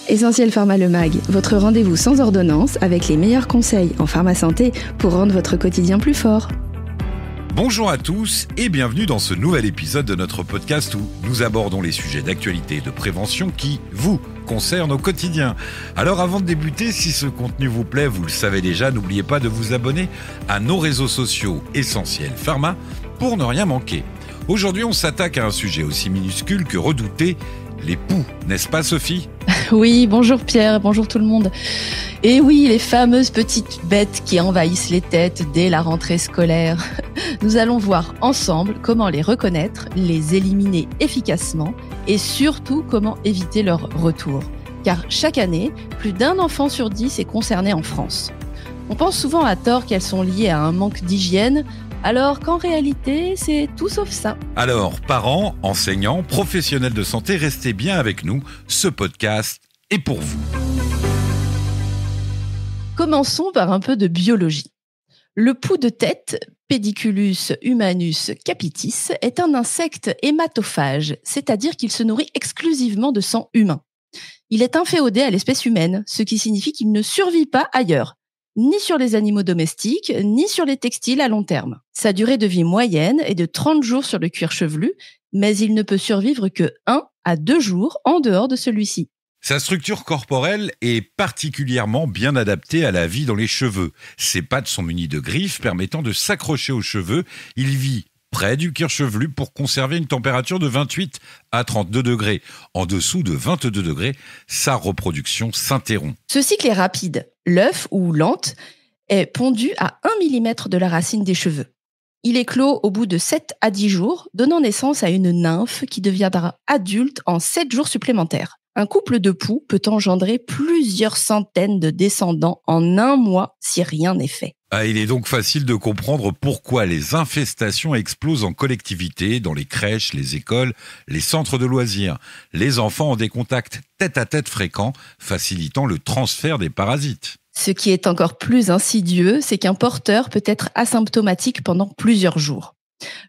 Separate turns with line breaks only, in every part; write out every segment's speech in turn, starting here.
Essentiel Pharma Le Mag, votre rendez-vous sans ordonnance avec les meilleurs conseils en pharma santé pour rendre votre quotidien plus fort.
Bonjour à tous et bienvenue dans ce nouvel épisode de notre podcast où nous abordons les sujets d'actualité et de prévention qui vous concernent au quotidien. Alors avant de débuter, si ce contenu vous plaît, vous le savez déjà, n'oubliez pas de vous abonner à nos réseaux sociaux Essentiel Pharma pour ne rien manquer. Aujourd'hui, on s'attaque à un sujet aussi minuscule que redouté, les poux, n'est-ce pas Sophie ?
Oui, bonjour Pierre, bonjour tout le monde. Et oui, les fameuses petites bêtes qui envahissent les têtes dès la rentrée scolaire. Nous allons voir ensemble comment les reconnaître, les éliminer efficacement et surtout comment éviter leur retour. Car chaque année, plus d'un enfant sur 10 est concerné en France. On pense souvent à tort qu'elles sont liées à un manque d'hygiène, alors qu'en réalité, c'est tout sauf ça.
Alors, parents, enseignants, professionnels de santé, restez bien avec nous. Ce podcast est pour vous.
Commençons par un peu de biologie. Le pou de tête, Pediculus humanus capitis, est un insecte hématophage, c'est-à-dire qu'il se nourrit exclusivement de sang humain. Il est inféodé à l'espèce humaine, ce qui signifie qu'il ne survit pas ailleurs, ni sur les animaux domestiques, ni sur les textiles à long terme. Sa durée de vie moyenne est de 30 jours sur le cuir chevelu, mais il ne peut survivre que 1 à 2 jours en dehors de celui-ci.
Sa structure corporelle est particulièrement bien adaptée à la vie dans les cheveux. Ses pattes sont munies de griffes permettant de s'accrocher aux cheveux. Il vit près du cuir chevelu pour conserver une température de 28 à 32 degrés. En dessous de 22 degrés, sa reproduction s'interrompt.
Ce cycle est rapide. L'œuf, ou l'ante, est pondu à 1 mm de la racine des cheveux. Il éclot au bout de 7 à 10 jours, donnant naissance à une nymphe qui deviendra adulte en 7 jours supplémentaires. Un couple de poux peut engendrer plusieurs centaines de descendants en 1 mois si rien n'est fait.
Il est donc facile de comprendre pourquoi les infestations explosent en collectivité, dans les crèches, les écoles, les centres de loisirs. Les enfants ont des contacts tête-à-tête fréquents, facilitant le transfert des parasites.
Ce qui est encore plus insidieux, c'est qu'un porteur peut être asymptomatique pendant plusieurs jours.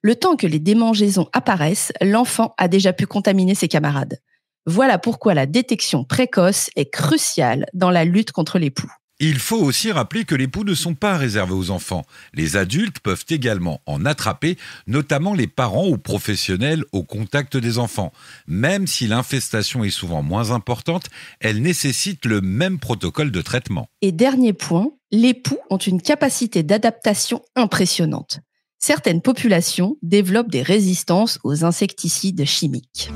Le temps que les démangeaisons apparaissent, l'enfant a déjà pu contaminer ses camarades. Voilà pourquoi la détection précoce est cruciale dans la lutte contre les poux.
Il faut aussi rappeler que les poux ne sont pas réservés aux enfants. Les adultes peuvent également en attraper, notamment les parents ou professionnels au contact des enfants. Même si l'infestation est souvent moins importante, elle nécessite le même protocole de traitement.
Et dernier point, les poux ont une capacité d'adaptation impressionnante. Certaines populations développent des résistances aux insecticides chimiques.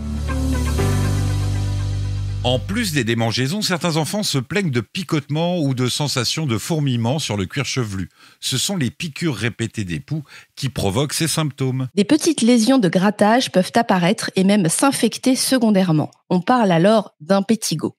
En plus des démangeaisons, certains enfants se plaignent de picotements ou de sensations de fourmillement sur le cuir chevelu. Ce sont les piqûres répétées des poux qui provoquent ces symptômes.
Des petites lésions de grattage peuvent apparaître et même s'infecter secondairement. On parle alors d'impétigo.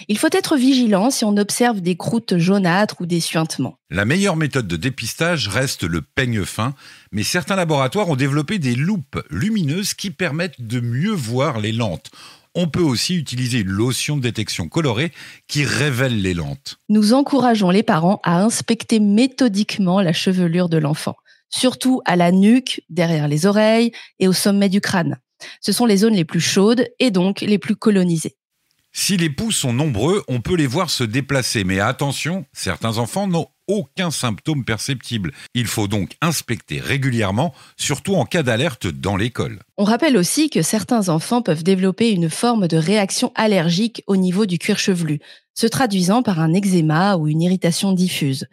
Il faut être vigilant si on observe des croûtes jaunâtres ou des suintements.
La meilleure méthode de dépistage reste le peigne fin, mais certains laboratoires ont développé des loupes lumineuses qui permettent de mieux voir les lentes. On peut aussi utiliser une lotion de détection colorée qui révèle les lentes.
Nous encourageons les parents à inspecter méthodiquement la chevelure de l'enfant, surtout à la nuque, derrière les oreilles et au sommet du crâne. Ce sont les zones les plus chaudes et donc les plus colonisées.
Si les poux sont nombreux, on peut les voir se déplacer, mais attention, certains enfants n'ont aucun symptôme perceptible. Il faut donc inspecter régulièrement, surtout en cas d'alerte dans l'école.
On rappelle aussi que certains enfants peuvent développer une forme de réaction allergique au niveau du cuir chevelu, se traduisant par un eczéma ou une irritation diffuse.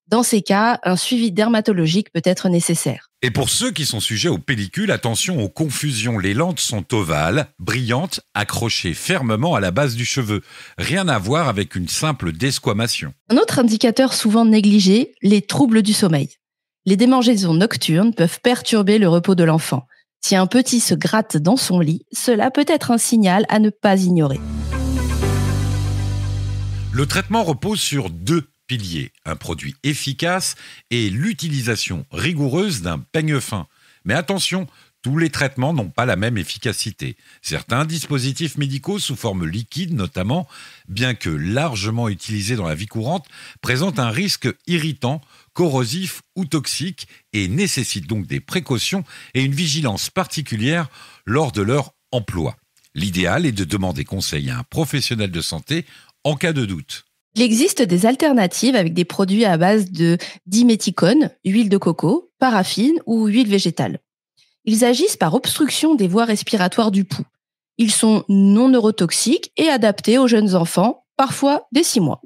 Dans ces cas, un suivi dermatologique peut être nécessaire.
Et pour ceux qui sont sujets aux pellicules, attention aux confusions. Les lentes sont ovales, brillantes, accrochées fermement à la base du cheveu. Rien à voir avec une simple desquamation.
Un autre indicateur souvent négligé, les troubles du sommeil. Les démangeaisons nocturnes peuvent perturber le repos de l'enfant. Si un petit se gratte dans son lit, cela peut être un signal à ne pas ignorer.
Le traitement repose sur 2 piliers, un produit efficace et l'utilisation rigoureuse d'un peigne fin. Mais attention, tous les traitements n'ont pas la même efficacité. Certains dispositifs médicaux sous forme liquide notamment, bien que largement utilisés dans la vie courante, présentent un risque irritant, corrosif ou toxique et nécessitent donc des précautions et une vigilance particulière lors de leur emploi. L'idéal est de demander conseil à un professionnel de santé en cas de doute.
Il existe des alternatives avec des produits à base de diméthicone, huile de coco, paraffine ou huile végétale. Ils agissent par obstruction des voies respiratoires du pouls. Ils sont non neurotoxiques et adaptés aux jeunes enfants, parfois dès 6 mois.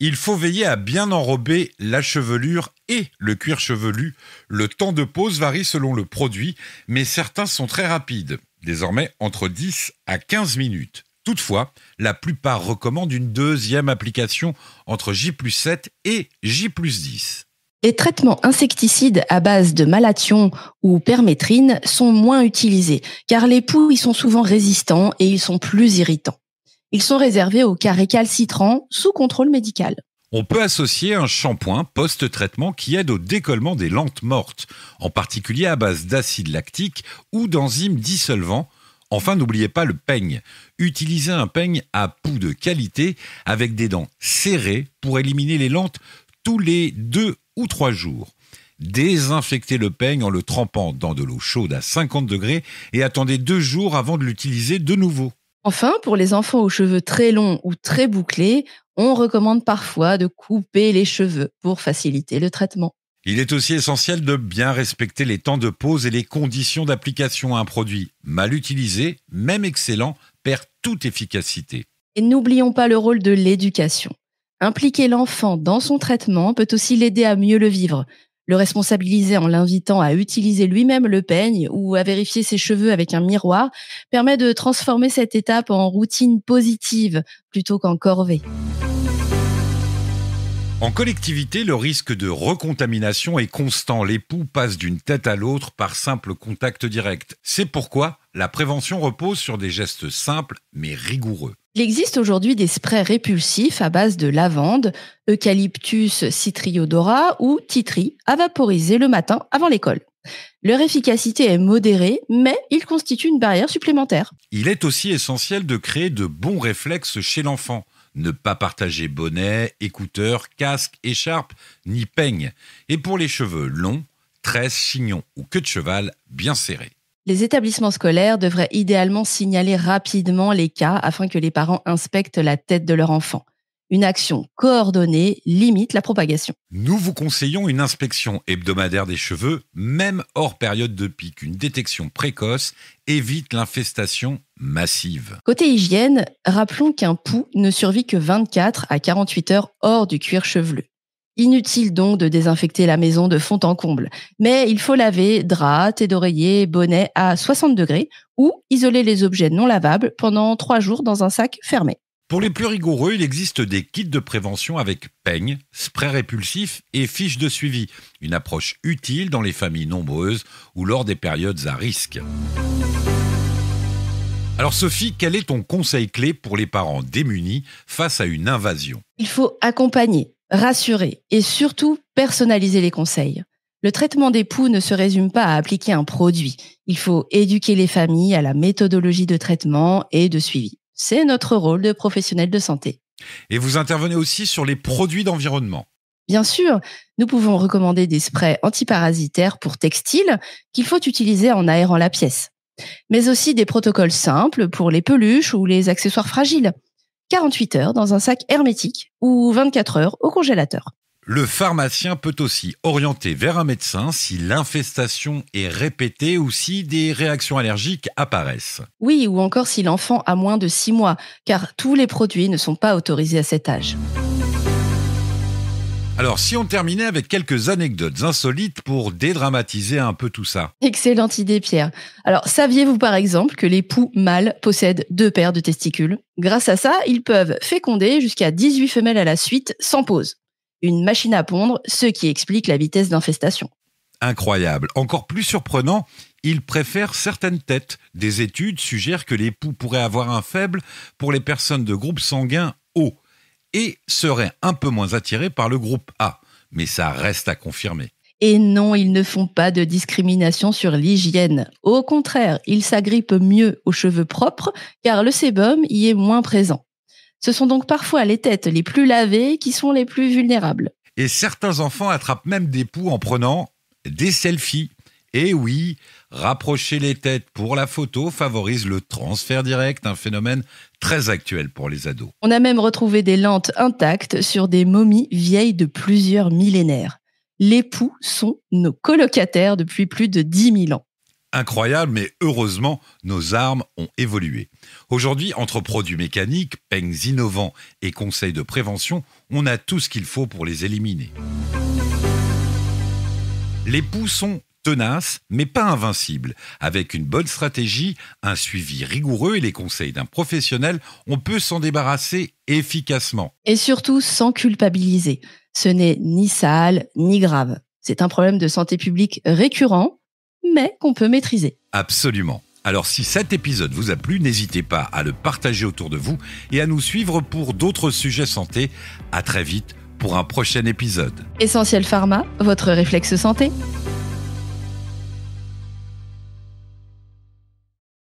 Il faut veiller à bien enrober la chevelure et le cuir chevelu. Le temps de pose varie selon le produit, mais certains sont très rapides, désormais entre 10 à 15 minutes. Toutefois, la plupart recommandent une deuxième application entre J+7 et J+10.
Les traitements insecticides à base de malathion ou permétrine sont moins utilisés, car les poux y sont souvent résistants et ils sont plus irritants. Ils sont réservés aux cas récalcitrants sous contrôle médical.
On peut associer un shampoing post-traitement qui aide au décollement des lentes mortes, en particulier à base d'acide lactique ou d'enzymes dissolvants. Enfin, n'oubliez pas le peigne. Utilisez un peigne à poux de qualité avec des dents serrées pour éliminer les lentes tous les 2 ou 3 jours. Désinfectez le peigne en le trempant dans de l'eau chaude à 50 degrés et attendez 2 jours avant de l'utiliser de nouveau.
Enfin, pour les enfants aux cheveux très longs ou très bouclés, on recommande parfois de couper les cheveux pour faciliter le traitement.
Il est aussi essentiel de bien respecter les temps de pause et les conditions d'application. Un produit mal utilisé, même excellent, perd toute efficacité.
Et n'oublions pas le rôle de l'éducation. Impliquer l'enfant dans son traitement peut aussi l'aider à mieux le vivre. Le responsabiliser en l'invitant à utiliser lui-même le peigne ou à vérifier ses cheveux avec un miroir permet de transformer cette étape en routine positive plutôt qu'en corvée.
En collectivité, le risque de recontamination est constant. Les poux passent d'une tête à l'autre par simple contact direct. C'est pourquoi la prévention repose sur des gestes simples mais rigoureux.
Il existe aujourd'hui des sprays répulsifs à base de lavande, eucalyptus citriodora ou titri à vaporiser le matin avant l'école. Leur efficacité est modérée, mais ils constituent une barrière supplémentaire.
Il est aussi essentiel de créer de bons réflexes chez l'enfant. Ne pas partager bonnet, écouteurs, casque, écharpe, ni peigne. Et pour les cheveux longs, tresses, chignons ou queue de cheval bien serrés.
Les établissements scolaires devraient idéalement signaler rapidement les cas afin que les parents inspectent la tête de leur enfant. Une action coordonnée limite la propagation.
Nous vous conseillons une inspection hebdomadaire des cheveux, même hors période de pic. Une détection précoce évite l'infestation massive.
Côté hygiène, rappelons qu'un poux ne survit que 24 à 48 heures hors du cuir chevelu. Inutile donc de désinfecter la maison de fond en comble, mais il faut laver draps, thé d'oreiller, bonnet à 60 degrés ou isoler les objets non lavables pendant 3 jours dans un sac fermé.
Pour les plus rigoureux, il existe des kits de prévention avec peigne, spray répulsif et fiches de suivi. Une approche utile dans les familles nombreuses ou lors des périodes à risque. Alors Sophie, quel est ton conseil clé pour les parents démunis face à une invasion ?
Il faut accompagner, rassurer et surtout personnaliser les conseils. Le traitement des poux ne se résume pas à appliquer un produit. Il faut éduquer les familles à la méthodologie de traitement et de suivi. C'est notre rôle de professionnel de santé.
Et vous intervenez aussi sur les produits d'environnement.
Bien sûr, nous pouvons recommander des sprays antiparasitaires pour textiles qu'il faut utiliser en aérant la pièce. Mais aussi des protocoles simples pour les peluches ou les accessoires fragiles. 48 heures dans un sac hermétique ou 24 heures au congélateur.
Le pharmacien peut aussi orienter vers un médecin si l'infestation est répétée ou si des réactions allergiques apparaissent.
Oui, ou encore si l'enfant a moins de 6 mois, car tous les produits ne sont pas autorisés à cet âge.
Alors, si on terminait avec quelques anecdotes insolites pour dédramatiser un peu tout ça.
Excellente idée, Pierre. Alors, saviez-vous par exemple que les poux mâles possèdent 2 paires de testicules ? Grâce à ça, ils peuvent féconder jusqu'à 18 femelles à la suite sans pause. Une machine à pondre, ce qui explique la vitesse d'infestation.
Incroyable. Encore plus surprenant, ils préfèrent certaines têtes. Des études suggèrent que les poux pourraient avoir un faible pour les personnes de groupe sanguin O et seraient un peu moins attirés par le groupe A. Mais ça reste à confirmer.
Et non, ils ne font pas de discrimination sur l'hygiène. Au contraire, ils s'agrippent mieux aux cheveux propres car le sébum y est moins présent. Ce sont donc parfois les têtes les plus lavées qui sont les plus vulnérables.
Et certains enfants attrapent même des poux en prenant des selfies. Et oui, Rapprocher les têtes pour la photo favorise le transfert direct, un phénomène très actuel pour les ados.
On a même retrouvé des lentes intactes sur des momies vieilles de plusieurs millénaires. Les poux sont nos colocataires depuis plus de 10 000 ans.
Incroyable, mais heureusement, nos armes ont évolué. Aujourd'hui, entre produits mécaniques, peignes innovants et conseils de prévention, on a tout ce qu'il faut pour les éliminer. Les poux sont tenaces, mais pas invincibles. Avec une bonne stratégie, un suivi rigoureux et les conseils d'un professionnel, on peut s'en débarrasser efficacement.
Et surtout sans culpabiliser. Ce n'est ni sale, ni grave. C'est un problème de santé publique récurrent, mais qu'on peut maîtriser.
Absolument. Alors si cet épisode vous a plu, n'hésitez pas à le partager autour de vous et à nous suivre pour d'autres sujets santé. À très vite pour un prochain épisode.
Essentiel Pharma, votre réflexe santé.